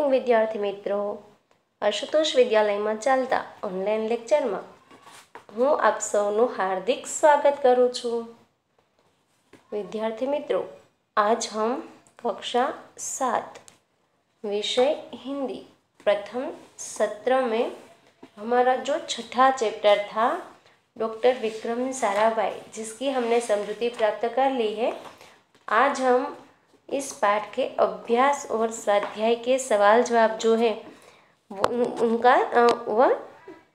વિદ્યાર્થી મિત્રો, આશુતોષ વિદ્યાલયમાં ચાલતા ઓનલાઈન લેક્ચરમાં હું આપ સૌનું હાર્दिक स्वागत करूँ છું। विद्यार्थी मित्रों, आज हम कक्षा 7 विषय हिंदी प्रथम सत्र में हमारा जो छठा चैप्टर था डॉक्टर विक्रम साराभाई, जिसकी हमने समझूती प्राप्त कर ली है। आज हम इस पाठ के अभ्यास और स्वाध्याय के सवाल जवाब जो है उनका वह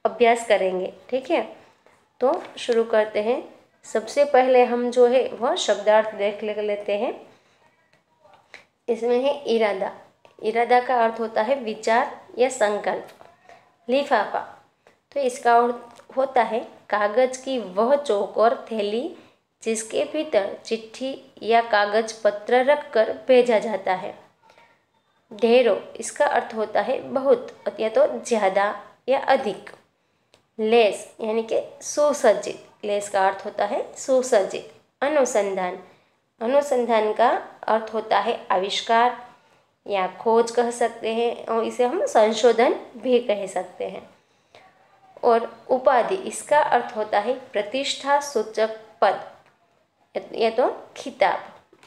अभ्यास करेंगे। ठीक है, तो शुरू करते हैं। सबसे पहले हम जो है वह शब्दार्थ देख लेते हैं। इसमें है इरादा। इरादा का अर्थ होता है विचार या संकल्प। लिफाफा, तो इसका अर्थ होता है कागज की वह चौकोर थैली जिसके भीतर चिट्ठी या कागज पत्र रखकर भेजा जाता है। ढेरों, इसका अर्थ होता है बहुत या तो ज़्यादा या अधिक। लेस यानी कि सुसज्जित। लेस का अर्थ होता है सुसज्जित। अनुसंधान, अनुसंधान का अर्थ होता है आविष्कार या खोज कह सकते हैं, और इसे हम संशोधन भी कह सकते हैं। और उपाधि, इसका अर्थ होता है प्रतिष्ठा सूचक पद या तो खिताब।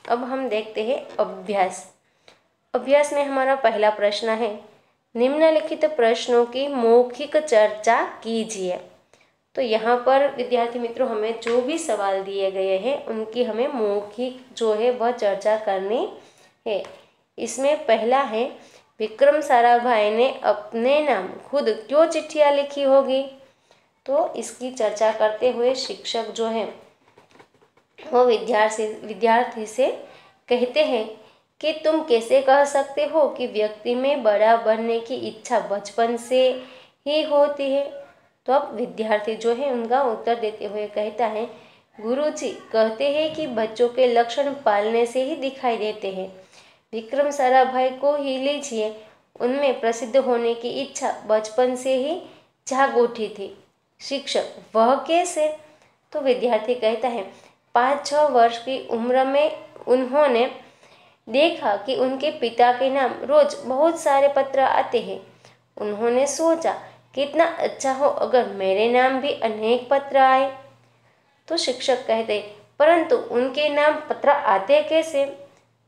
अब हम देखते हैं अभ्यास। अभ्यास में हमारा पहला प्रश्न है, निम्नलिखित प्रश्नों की मौखिक चर्चा कीजिए। तो यहाँ पर विद्यार्थी मित्रों हमें जो भी सवाल दिए गए हैं उनकी हमें मौखिक जो है वह चर्चा करनी है। इसमें पहला है, विक्रम साराभाई ने अपने नाम खुद क्यों चिट्ठियाँ लिखी होगी। तो इसकी चर्चा करते हुए शिक्षक जो है वो विद्यार्थी से कहते हैं कि तुम कैसे कह सकते हो कि व्यक्ति में बड़ा बनने की इच्छा बचपन से ही होती है। तो अब विद्यार्थी जो है उनका उत्तर देते हुए कहता है, गुरुजी कहते हैं कि बच्चों के लक्षण पालने से ही दिखाई देते हैं। विक्रम साराभाई को ही लीजिए, उनमें प्रसिद्ध होने की इच्छा बचपन से ही जाग उठी थी। शिक्षक, वह कैसे। तो विद्यार्थी कहता है, 5-6 वर्ष की उम्र में उन्होंने देखा कि उनके पिता के नाम रोज बहुत सारे पत्र आते हैं। उन्होंने सोचा कितना अच्छा हो अगर मेरे नाम भी अनेक पत्र आए। तो शिक्षक कहते, परंतु उनके नाम पत्र आते कैसे।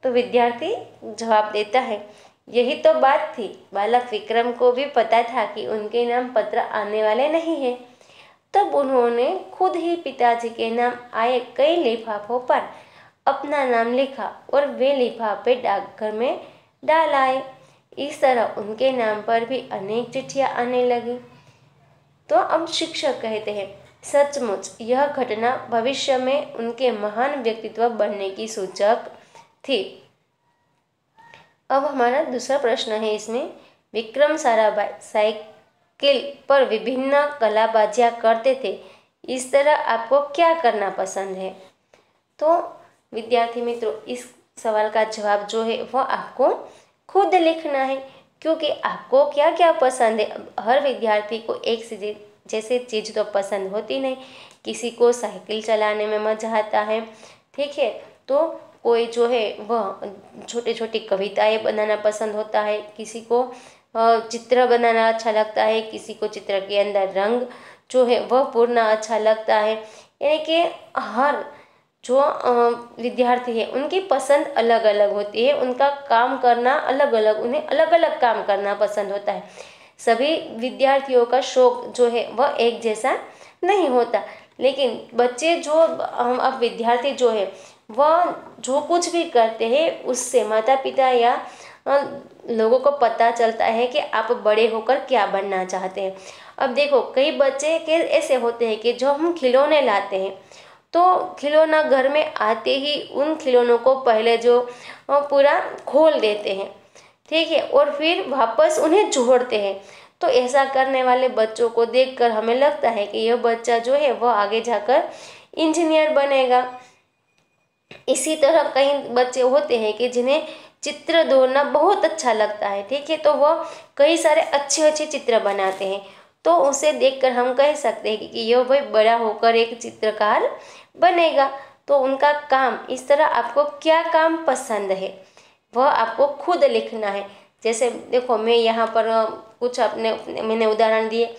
तो विद्यार्थी जवाब देता है, यही तो बात थी, बालक विक्रम को भी पता था कि उनके नाम पत्र आने वाले नहीं हैं। तब उन्होंने खुद ही पिताजी के नाम आए कई लिफाफों पर अपना नाम लिखा और वे लिफाफे डाकघर में डाल आए। इस तरह उनके नाम पर भी अनेक चिट्ठियाँ आने लगी। तो अब शिक्षक कहते हैं, सचमुच यह घटना भविष्य में उनके महान व्यक्तित्व बनने की सूचक थी। अब हमारा दूसरा प्रश्न है इसमें, विक्रम साराभाई साइकिल पर विभिन्न कलाबाजियाँ करते थे, इस तरह आपको क्या करना पसंद है। तो विद्यार्थी मित्रों इस सवाल का जवाब जो है वो आपको खुद लिखना है, क्योंकि आपको क्या क्या पसंद है। हर विद्यार्थी को एक से जैसे चीज़ तो पसंद होती नहीं। किसी को साइकिल चलाने में मज़ा आता है, ठीक है, तो कोई जो है वह छोटी छोटी कविताएं बनाना पसंद होता है, किसी को चित्र बनाना अच्छा लगता है, किसी को चित्र के अंदर रंग जो है वह पूरना अच्छा लगता है। यानी कि हर जो विद्यार्थी है उनकी पसंद अलग अलग होती है, उनका काम करना अलग अलग, उन्हें अलग अलग काम करना पसंद होता है। सभी विद्यार्थियों का शौक जो है वह एक जैसा नहीं होता, लेकिन बच्चे जो अब विद्यार्थी जो है वह जो कुछ भी करते हैं उससे माता पिता या लोगों को पता चलता है कि आप बड़े होकर क्या बनना चाहते हैं। अब देखो कई बच्चे के ऐसे होते हैं कि जो हम खिलौने लाते हैं तो खिलौना घर में आते ही उन खिलौनों को पहले जो पूरा खोल देते हैं, ठीक है, और फिर वापस उन्हें जोड़ते हैं। तो ऐसा करने वाले बच्चों को देखकर हमें लगता है कि यह बच्चा जो है वह आगे जाकर इंजीनियर बनेगा। इसी तरह कई बच्चे होते हैं कि जिन्हें चित्र दौड़ना बहुत अच्छा लगता है, ठीक है, तो वह कई सारे अच्छे अच्छे चित्र बनाते हैं। तो उसे देखकर हम कह सकते हैं कि यह भाई बड़ा होकर एक चित्रकार बनेगा। तो उनका काम, इस तरह आपको क्या काम पसंद है वह आपको खुद लिखना है। जैसे देखो मैं यहाँ पर कुछ मैंने उदाहरण दिए।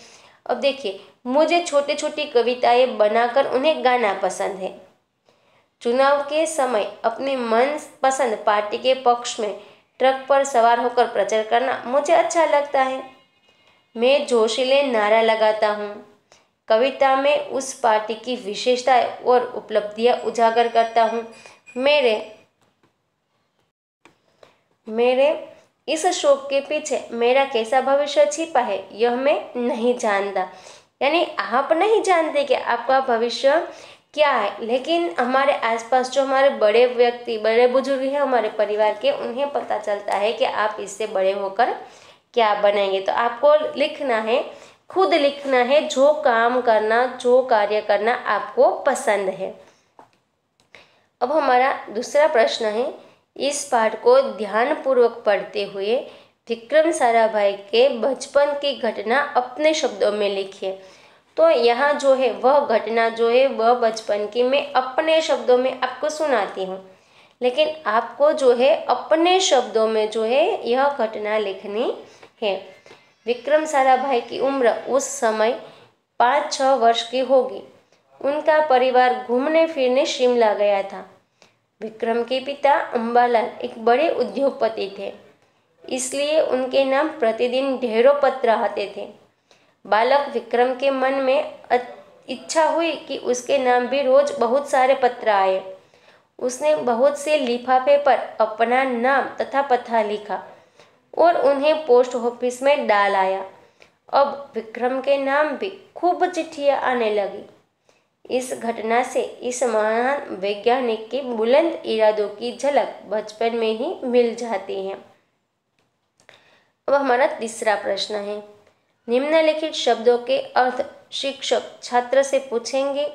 अब देखिए, मुझे छोटी छोटी कविताएं बनाकर उन्हें गाना पसंद है। चुनाव के समय अपनी मनपसंद पार्टी के पक्ष में ट्रक पर सवार होकर प्रचार करना मुझे अच्छा लगता है। मैं जोशीले नारा लगाता हूँ। कविता में उस पार्टी की विशेषताएं और उपलब्धियां उजागर करता हूँ। मेरे मेरे इस शौक के पीछे मेरा कैसा भविष्य छिपा है यह मैं नहीं जानता। यानी आप नहीं जानते कि आपका भविष्य क्या है, लेकिन हमारे आसपास जो हमारे बड़े व्यक्ति, बड़े बुजुर्ग हैं हमारे परिवार के, उन्हें पता चलता है कि आप इससे बड़े होकर क्या बनेंगे। तो आपको लिखना है, खुद लिखना है जो काम करना, जो कार्य करना आपको पसंद है। अब हमारा दूसरा प्रश्न है, इस पाठ को ध्यानपूर्वक पढ़ते हुए विक्रम साराभाई के बचपन की घटना अपने शब्दों में लिखिए। तो यहाँ जो है वह घटना जो है वह बचपन की मैं अपने शब्दों में आपको सुनाती हूँ, लेकिन आपको जो है अपने शब्दों में जो है यह घटना लिखनी है। विक्रम साराभाई की उम्र उस समय 5-6 वर्ष की होगी। उनका परिवार घूमने फिरने शिमला गया था। विक्रम के पिता अंबालाल एक बड़े उद्योगपति थे, इसलिए उनके नाम प्रतिदिन ढेरों पत्र आते थे। बालक विक्रम के मन में इच्छा हुई कि उसके नाम भी रोज बहुत सारे पत्र आए। उसने बहुत से लिफाफे पर अपना नाम तथा पता लिखा और उन्हें पोस्ट ऑफिस में डाल आया। अब विक्रम के नाम भी खूब चिट्ठियां आने लगी। इस घटना से इस महान वैज्ञानिक के बुलंद इरादों की झलक बचपन में ही मिल जाती है। अब हमारा तीसरा प्रश्न है, निम्नलिखित शब्दों के अर्थ शिक्षक छात्र से पूछेंगे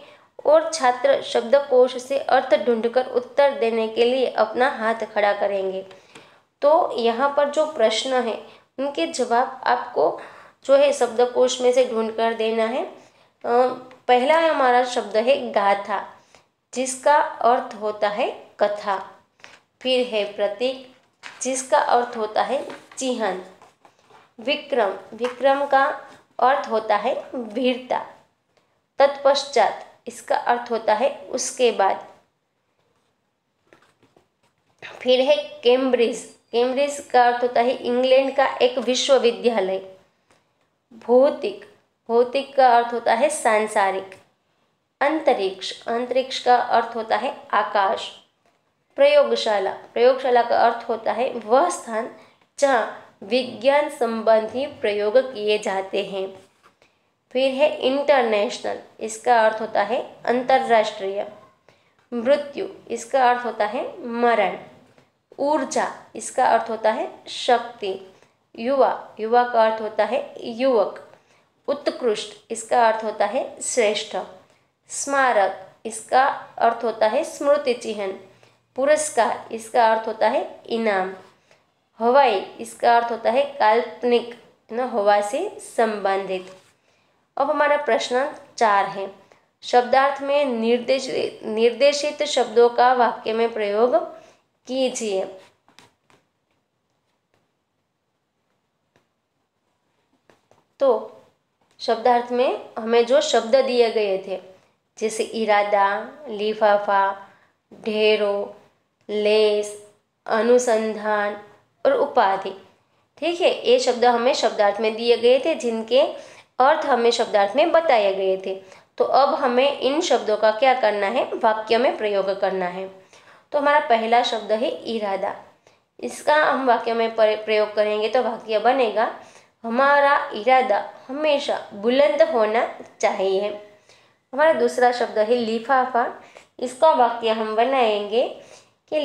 और छात्र शब्दकोश से अर्थ ढूंढकर उत्तर देने के लिए अपना हाथ खड़ा करेंगे। तो यहाँ पर जो प्रश्न है उनके जवाब आपको जो है शब्दकोश में से ढूंढ कर देना है। पहला हमारा शब्द है गाथा, जिसका अर्थ होता है कथा। फिर है प्रतीक, जिसका अर्थ होता है चिन्ह। विक्रम, विक्रम का अर्थ होता है वीरता। तत्पश्चात, इसका अर्थ होता है उसके बाद। फिर है कैम्ब्रिज, कैम्ब्रिज का अर्थ होता है इंग्लैंड का एक विश्वविद्यालय। भौतिक, भौतिक का अर्थ होता है सांसारिक। अंतरिक्ष, अंतरिक्ष का अर्थ होता है आकाश। प्रयोगशाला, प्रयोगशाला का अर्थ होता है वह स्थान जहाँ विज्ञान संबंधी प्रयोग किए जाते हैं। फिर है इंटरनेशनल, इसका अर्थ होता है अंतरराष्ट्रीय। मृत्यु, इसका अर्थ होता है मरण। ऊर्जा, इसका अर्थ होता है शक्ति। युवा, युवा का अर्थ होता है युवक। उत्कृष्ट, इसका अर्थ होता है श्रेष्ठ। स्मारक, इसका अर्थ होता है स्मृति चिन्ह। पुरस्कार, इसका अर्थ होता है इनाम। हवाई, इसका अर्थ होता है काल्पनिक, न हवा से संबंधित। अब हमारा प्रश्न 4 है, शब्दार्थ में निर्देशित शब्दों का वाक्य में प्रयोग कीजिए। तो शब्दार्थ में हमें जो शब्द दिए गए थे, जैसे इरादा, लिफाफा, ढेरों, लेस, अनुसंधान और उपाधि, ठीक है, ये शब्द हमें शब्दार्थ में दिए गए थे, जिनके अर्थ हमें शब्दार्थ में बताए गए थे। तो अब हमें इन शब्दों का क्या करना है, वाक्य में प्रयोग करना है। तो हमारा पहला शब्द है इरादा, इसका हम वाक्य में प्रयोग करेंगे तो वाक्य बनेगा, हमारा इरादा हमेशा बुलंद होना चाहिए। हमारा दूसरा शब्द है लिफाफा, इसका वाक्य हम बनाएंगे कि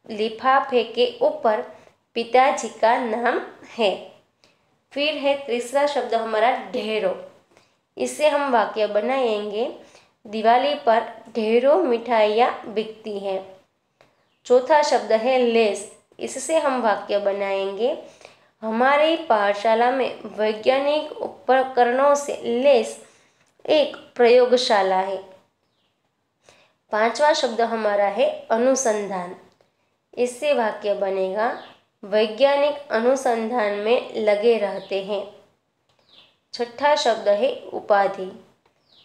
लिफाफे के ऊपर पिताजी का नाम है। फिर है तीसरा शब्द हमारा ढेरों, इससे हम वाक्य बनाएंगे, दिवाली पर ढेरों मिठाइयाँ बिकती हैं। चौथा शब्द है लेस, इससे हम वाक्य बनाएंगे, हमारी पाठशाला में वैज्ञानिक उपकरणों से लेस एक प्रयोगशाला है। पांचवा शब्द हमारा है अनुसंधान, इससे वाक्य बनेगा, वैज्ञानिक अनुसंधान में लगे रहते हैं। छठा शब्द है उपाधि।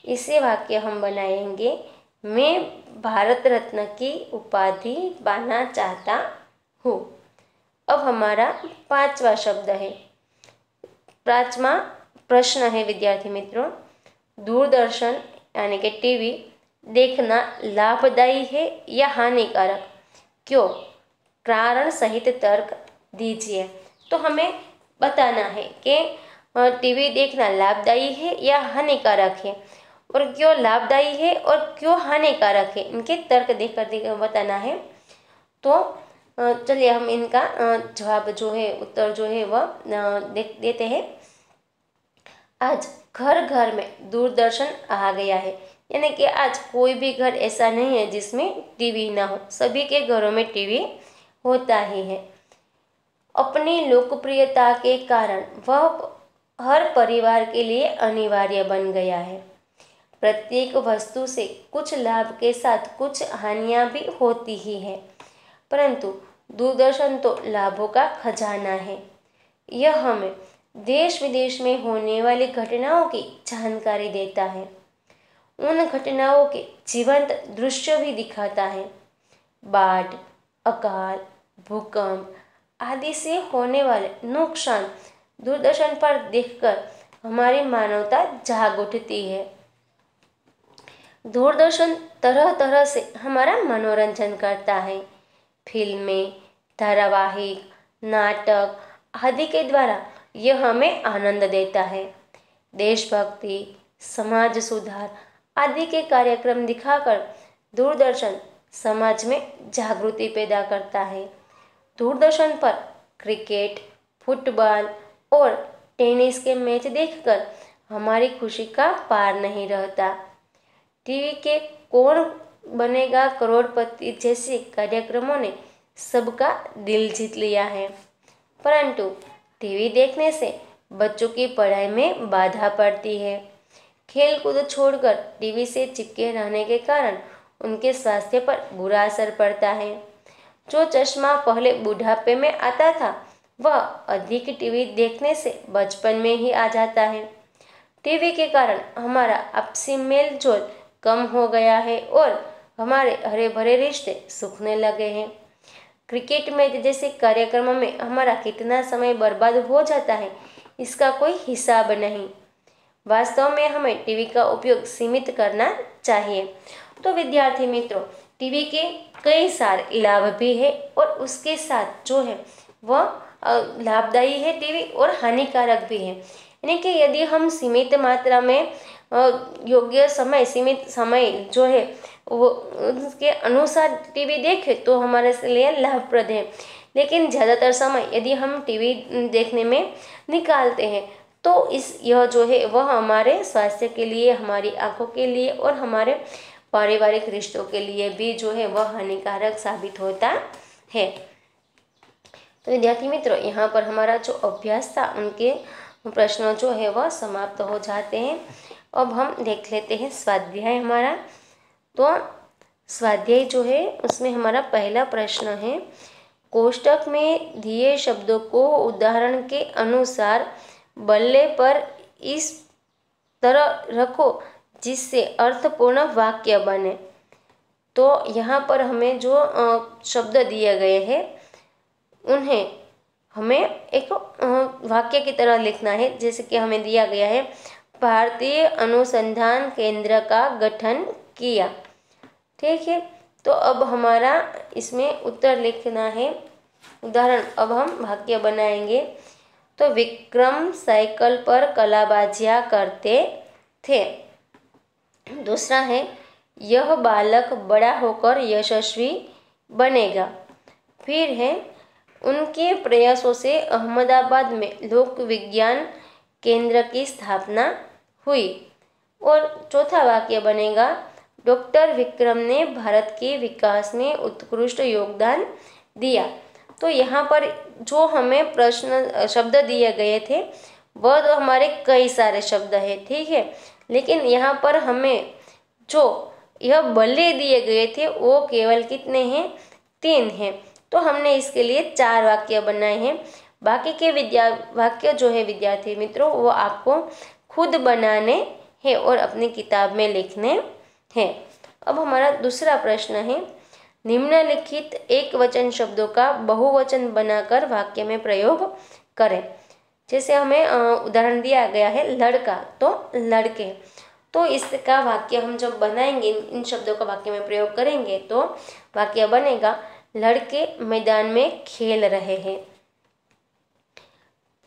इसे वाक्य हम बनाएंगे, मैं भारत रत्न की उपाधि पाना चाहता हूँ। अब हमारा पांचवा शब्द है, पांचवा प्रश्न है विद्यार्थी मित्रों, दूरदर्शन यानी कि टीवी देखना लाभदायी है या हानिकारक, क्यों? कारण सहित तर्क दीजिए। तो हमें बताना है कि टीवी देखना लाभदायी है या हानिकारक है, और क्यों लाभदायी है और क्यों हानिकारक है, इनके तर्क देकर बताना है। तो चलिए हम इनका जवाब जो है, उत्तर जो है वह देते हैं। आज घर घर में दूरदर्शन आ गया है, यानी कि आज कोई भी घर ऐसा नहीं है जिसमें टीवी ना हो, सभी के घरों में टीवी होता ही है। अपनी लोकप्रियता के कारण वह हर परिवार के लिए अनिवार्य बन गया है। प्रत्येक वस्तु से कुछ लाभ के साथ कुछ हानियां भी होती ही है, परंतु दूरदर्शन तो लाभों का खजाना है। यह हमें देश विदेश में होने वाली घटनाओं की जानकारी देता है, उन घटनाओं के जीवंत दृश्य भी दिखाता है। बाढ़, अकाल, भूकंप आदि से होने वाले नुकसान दूरदर्शन पर देखकर हमारी मानवता जाग उठती है। दूरदर्शन तरह तरह से हमारा मनोरंजन करता है। फिल्में, धारावाहिक, नाटक आदि के द्वारा यह हमें आनंद देता है। देशभक्ति, समाज सुधार आदि के कार्यक्रम दिखाकर दूरदर्शन समाज में जागृति पैदा करता है। दूरदर्शन पर क्रिकेट, फुटबॉल और टेनिस के मैच देखकर हमारी खुशी का पार नहीं रहता। टीवी के कौन बनेगा करोड़पति जैसे कार्यक्रमों ने सबका दिल जीत लिया है, परंतु टीवी देखने से बच्चों की पढ़ाई में बाधा पड़ती है। खेल कूद छोड़कर टीवी से चिपके रहने के कारण उनके स्वास्थ्य पर बुरा असर पड़ता है। जो चश्मा पहले बुढ़ापे में आता था, वह अधिक टीवी देखने से बचपन में ही आ जाता है। टीवी के कारण हमारा आपसी मेल जोल कम हो गया है और हमारे हरे भरे रिश्ते सूखने लगे हैं। क्रिकेट मैच जैसे कार्यक्रमों में हमारा कितना समय बर्बाद हो जाता है, इसका कोई हिसाब नहीं। वास्तव में हमें टीवी का उपयोग सीमित करना चाहिए। तो विद्यार्थी मित्रों, टीवी के कई सारे लाभ भी है और उसके साथ जो है वह लाभदायी है टीवी और हानिकारक भी है। यानी कि यदि हम सीमित मात्रा में योग्य समय, सीमित समय जो है वो उसके अनुसार टीवी देखें तो हमारे लिए लाभप्रद है, लेकिन ज़्यादातर समय यदि हम टीवी देखने में निकालते हैं तो यह जो है वह हमारे स्वास्थ्य के लिए, हमारी आंखों के लिए और हमारे पारिवारिक रिश्तों के लिए भी जो है वह हानिकारक साबित होता है। तो विद्यार्थी मित्रों, यहाँ पर हमारा जो अभ्यास था उनके प्रश्न जो है वह समाप्त हो जाते हैं। अब हम देख लेते हैं स्वाध्याय हमारा। तो स्वाध्याय जो है उसमें हमारा पहला प्रश्न है, कोष्टक में दिए शब्दों को उदाहरण के अनुसार बल्ले पर इस तरह रखो जिससे अर्थपूर्ण वाक्य बने। तो यहाँ पर हमें जो शब्द दिए गए हैं उन्हें हमें एक वाक्य की तरह लिखना है। जैसे कि हमें दिया गया है, भारतीय अनुसंधान केंद्र का गठन किया। ठीक है, तो अब हमारा इसमें उत्तर लिखना है। उदाहरण, अब हम वाक्य बनाएंगे। तो विक्रम साइकिल पर कलाबाजियाँ करते थे। दूसरा है, यह बालक बड़ा होकर यशस्वी बनेगा। फिर है, उनके प्रयासों से अहमदाबाद में लोक विज्ञान केंद्र की स्थापना हुई। और चौथा वाक्य बनेगा, डॉक्टर विक्रम ने भारत के विकास में उत्कृष्ट योगदान दिया। तो यहाँ पर जो हमें प्रश्न शब्द दिए गए थे वह तो हमारे कई सारे शब्द हैं, ठीक है, लेकिन यहाँ पर हमें जो यह बल्ले दिए गए थे वो केवल कितने हैं? 3 हैं। तो हमने इसके लिए 4 वाक्य बनाए हैं। बाकी के वाक्य जो है विद्यार्थी मित्रों वो आपको खुद बनाने हैं और अपनी किताब में लिखने हैं। अब हमारा दूसरा प्रश्न है, निम्नलिखित एक वचन शब्दों का बहुवचन बनाकर वाक्य में प्रयोग करें। जैसे हमें उदाहरण दिया गया है लड़का तो लड़के, तो इसका वाक्य हम जब बनाएंगे, इन शब्दों का वाक्य में प्रयोग करेंगे तो वाक्य बनेगा लड़के मैदान में खेल रहे हैं।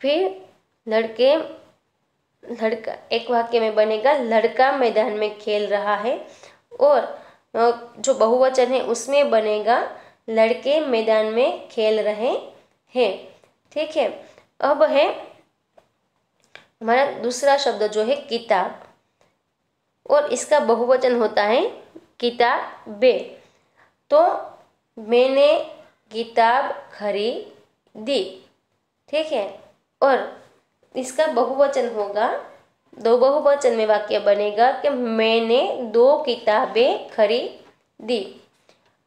फिर लड़का एक वाक्य में बनेगा लड़का मैदान में खेल रहा है, और जो बहुवचन है उसमें बनेगा लड़के मैदान में खेल रहे हैं। ठीक है। अब है हमारा दूसरा शब्द जो है किताब, और इसका बहुवचन होता है किताबें। तो मैंने किताब खरीदी। ठीक है। और इसका बहुवचन होगा, दो बहुवचन में वाक्य बनेगा कि मैंने 2 किताबें खरीदी।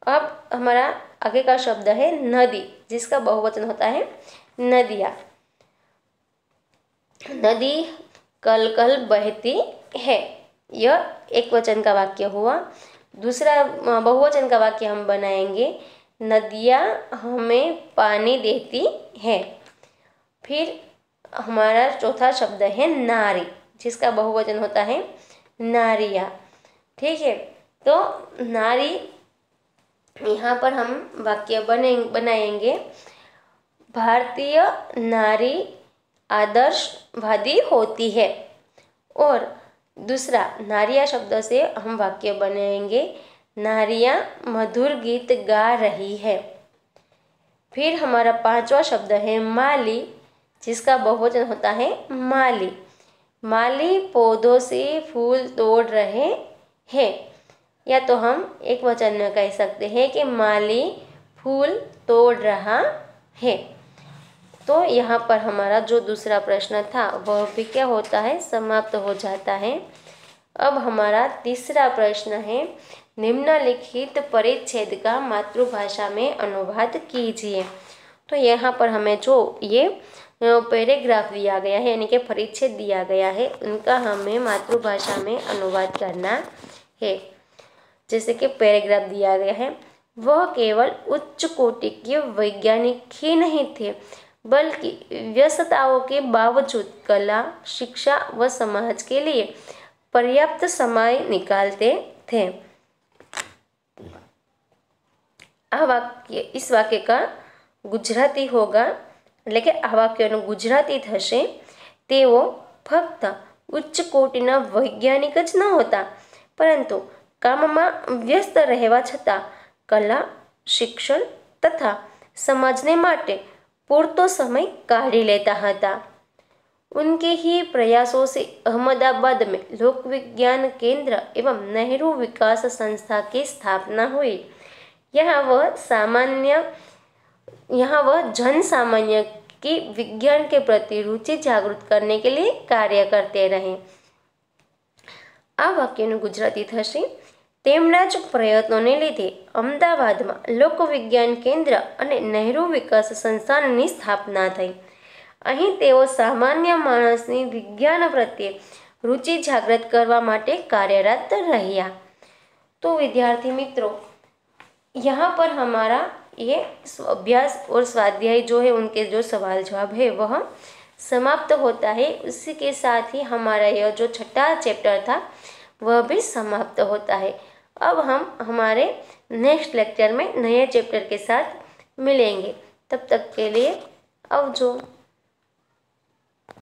अब हमारा आगे का शब्द है नदी, जिसका बहुवचन होता है नदियाँ। नदी कल कल बहती है, यह एक वचन का वाक्य हुआ। दूसरा बहुवचन का वाक्य हम बनाएंगे नदियाँ हमें पानी देती है। फिर हमारा चौथा शब्द है नारी, जिसका बहुवचन होता है नारियाँ। ठीक है। तो नारी, यहाँ पर हम वाक्य बनाएंगे भारतीय नारी आदर्शवादी होती है। और दूसरा नारियाँ शब्द से हम वाक्य बनाएंगे नारियाँ मधुर गीत गा रही है। फिर हमारा 5वां शब्द है माली, जिसका बहुवचन होता है माली। माली पौधों से फूल तोड़ रहे हैं, या तो हम एक वचन में कह सकते हैं कि माली फूल तोड़ रहा है। तो यहाँ पर हमारा जो दूसरा प्रश्न था वह भी क्या होता है, समाप्त हो जाता है। अब हमारा तीसरा प्रश्न है, निम्नलिखित परिच्छेद का मातृभाषा में अनुवाद कीजिए। तो यहाँ पर हमें जो ये पैराग्राफ दिया गया है, यानी कि परिच्छेद दिया गया है, उनका हमें मातृभाषा में अनुवाद करना है। जैसे कि पैराग्राफ दिया गया है, वह केवल उच्च कोटि के वैज्ञानिक ही नहीं थे, बल्कि व्यस्तताओं के बावजूद कला, शिक्षा व समाज के लिए पर्याप्त समय निकालते थे। इस वाक्य का गुजराती होगा, એટલે કે આ વાક્યનું ગુજરાતી થશે, તેઓ ફક્ત ઉચ્ચ કોટીના વૈજ્ઞાનિક જ ન હતા, પરંતુ કામમાં વ્યસ્ત રહેવા છતાં કલા, શિક્ષણ તથા સમાજને માટે પૂરતો સમય કાઢી લેતા હતા। उनके ही प्रयासों से अहमदाबाद में लोक विज्ञान केंद्र एवं नेहरू विकास संस्था की स्थापना हुई। यहाँ वह जन सामान्य की विज्ञान के प्रति रुचि जागृत करने के लिए कार्य करते रहे। आ वाक्यનું गुजराती થશે, તેમના જ પ્રયત્નોને લીધે અમદાવાદમાં લોક વિજ્ઞાન કેન્દ્ર અને નહેરુ વિકાસ સંસ્થાનની સ્થાપના થઈ। અહીં તેઓ સામાન્ય માણસની વિજ્ઞાન પ્રત્યે रुचि जागृत કરવા માટે કાર્યરત રહ્યા। तो विद्यार्थी मित्रों, यहाँ पर हमारा ये अभ्यास और स्वाध्याय जो है, उनके जो सवाल जवाब है वह समाप्त होता है। उसी के साथ ही हमारा यह जो छठा चैप्टर था वह भी समाप्त होता है। अब हम हमारे नेक्स्ट लेक्चर में नए चैप्टर के साथ मिलेंगे। तब तक के लिए आवजो।